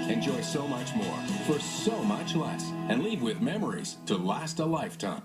Enjoy so much more for so much less and leave with memories to last a lifetime.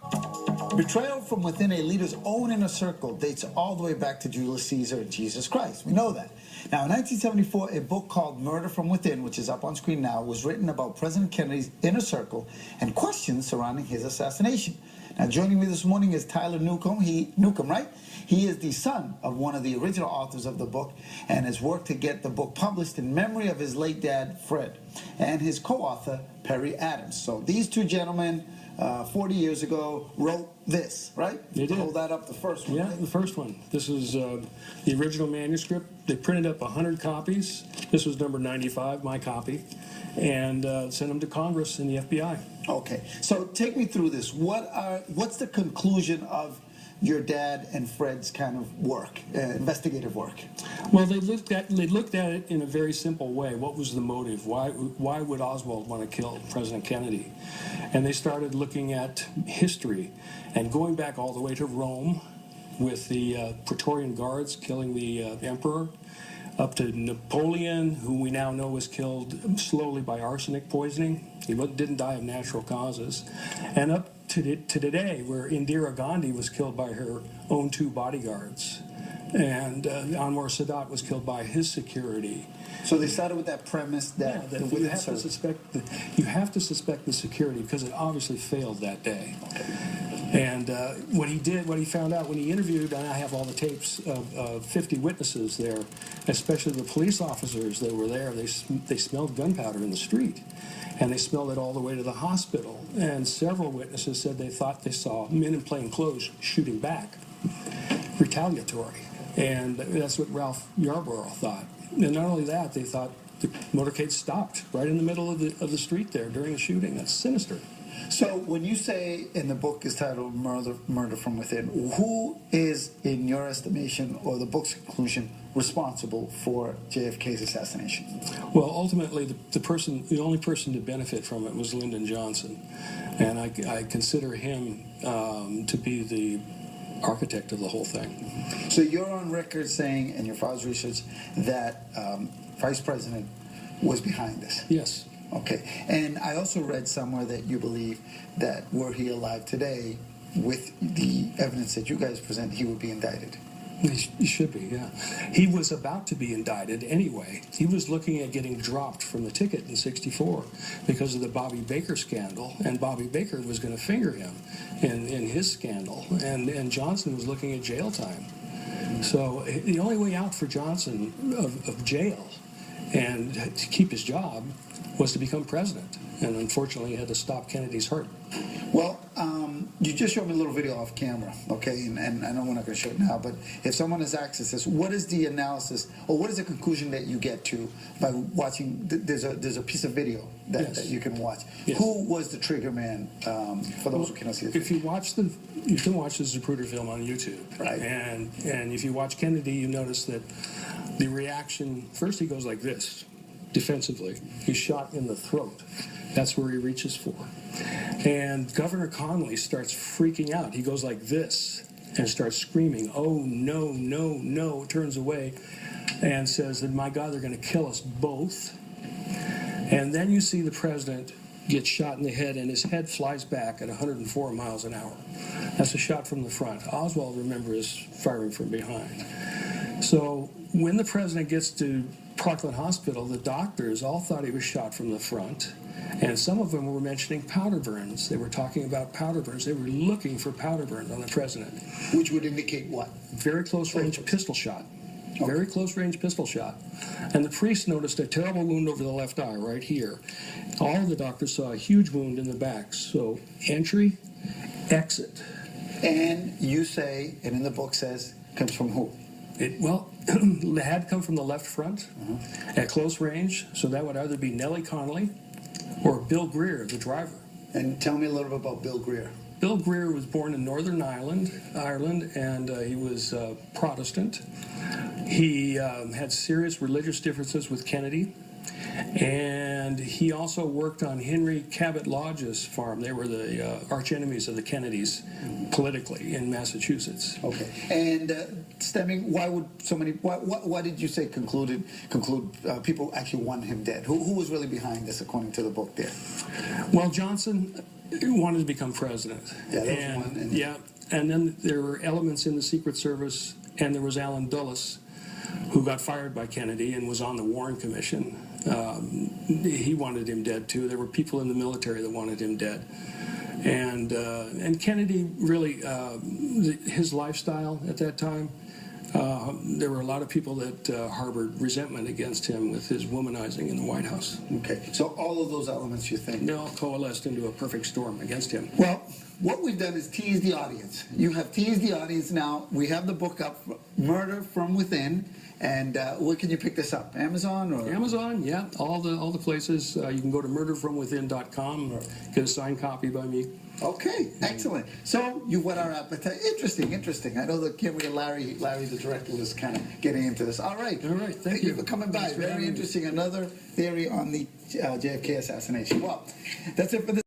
Betrayal from within a leader's own inner circle dates all the way back to Julius Caesar and Jesus Christ. We know that. Now, in 1974, a book called Murder from Within, which is up on screen now, was written about President Kennedy's inner circle and questions surrounding his assassination. Now, joining me this morning is Tyler Newcomb. Newcomb, right? He is the son of one of the original authors of the book and has worked to get the book published in memory of his late dad, Fred, and his co-author, Perry Adams. So these two gentlemen, 40 years ago, wrote this, right? They did. Hold that up, the first one. Yeah, right? the first one. This is the original manuscript. They printed up 100 copies. This was number 95, my copy, and sent them to Congress and the FBI. Okay, so take me through this. What's the conclusion of your dad and Fred's kind of work, investigative work? Well, they looked at it in a very simple way. What was the motive? Why would Oswald want to kill President Kennedy? And they started looking at history and going back all the way to Rome with the Praetorian Guards killing the emperor, up to Napoleon, who we now know was killed slowly by arsenic poisoning. He didn't die of natural causes. And up to today, where Indira Gandhi was killed by her own 2 bodyguards. And Anwar Sadat was killed by his security. So they started with that premise that, that you have to suspect the security because it obviously failed that day. Okay. And what he found out when he interviewed, and I have all the tapes of 50 witnesses there, especially the police officers that were there, they smelled gunpowder in the street. And they smelled it all the way to the hospital. And several witnesses said they thought they saw men in plain clothes shooting back, retaliatory. And that's what Ralph Yarborough thought. And not only that, they thought the motorcade stopped right in the middle of the street there during the shooting. That's sinister. So when you say in the book is titled Murder from Within, who is, in your estimation, or the book's conclusion, responsible for JFK's assassination? Well, ultimately, the only person to benefit from it was Lyndon Johnson. And I consider him to be the architect of the whole thing. So you're on record saying, in your father's research, that Vice President was behind this? Yes. Okay. And I also read somewhere that you believe that were he alive today, with the evidence that you guys present, he would be indicted. He should be, yeah. He was about to be indicted anyway. He was looking at getting dropped from the ticket in '64 because of the Bobby Baker scandal, and Bobby Baker was going to finger him in his scandal, and Johnson was looking at jail time. So the only way out for Johnson of jail and to keep his job was to become president, and unfortunately he had to stop Kennedy's heart. Well, you just showed me a little video off camera, okay, and I know we're not going to show it now, but if someone has access to this, what is the analysis, or what is the conclusion that you get to by watching, there's a piece of video that you can watch. Yes. Who was the trigger man, for those who cannot see this? If you watch you can watch the Zapruder film on YouTube. Right. And if you watch Kennedy, you notice that the reaction, first he goes like this, defensively. He's shot in the throat. That's where he reaches for. And Governor Connolly starts freaking out. He goes like this and starts screaming, "Oh, no, no, no," turns away and says that, "My God, they're going to kill us both." And then you see the president get shot in the head, and his head flies back at 104 miles an hour. That's a shot from the front. Oswald, remember, is firing from behind. So when the president gets to Parkland Hospital, the doctors all thought he was shot from the front, and some of them were mentioning powder burns. They were talking about powder burns. They were looking for powder burns on the president. Which would indicate what? Very close-range pistol shot. Okay. Very close-range pistol shot. And the priest noticed a terrible wound over the left eye, right here. All of the doctors saw a huge wound in the back. So entry, exit. And you say, and in the book says, comes from who? It had come from the left front at close range, so that would either be Nellie Connolly or Bill Greer, the driver. And tell me a little bit about Bill Greer. Bill Greer was born in Northern Ireland, and he was Protestant. He had serious religious differences with Kennedy. And he also worked on Henry Cabot Lodge's farm. They were the arch enemies of the Kennedys politically in Massachusetts. Okay. And stemming, why would so many? Why did you say conclude people actually want him dead? Who was really behind this, according to the book there? Well, Johnson wanted to become president. Yeah, that was one. Yeah, and then there were elements in the Secret Service, and there was Allen Dulles, who got fired by Kennedy and was on the Warren Commission. He wanted him dead too. There were people in the military that wanted him dead, and Kennedy really his lifestyle at that time. There were a lot of people that harbored resentment against him with his womanizing in the White House. Okay, so all of those elements, you think? They all coalesced into a perfect storm against him. Well, what we've done is tease the audience. You have teased the audience now. We have the book up, Murder from Within. And where can you pick this up? Amazon or Amazon? Yeah, all the places. You can go to murderfromwithin.com or get a signed copy by me. Okay, excellent. So you've whet our appetite. Interesting. I know that Kimberly and Larry, the director, was kind of getting into this. All right. Thank you for coming by. Very interesting. Another theory on the JFK assassination. Well, that's it for this.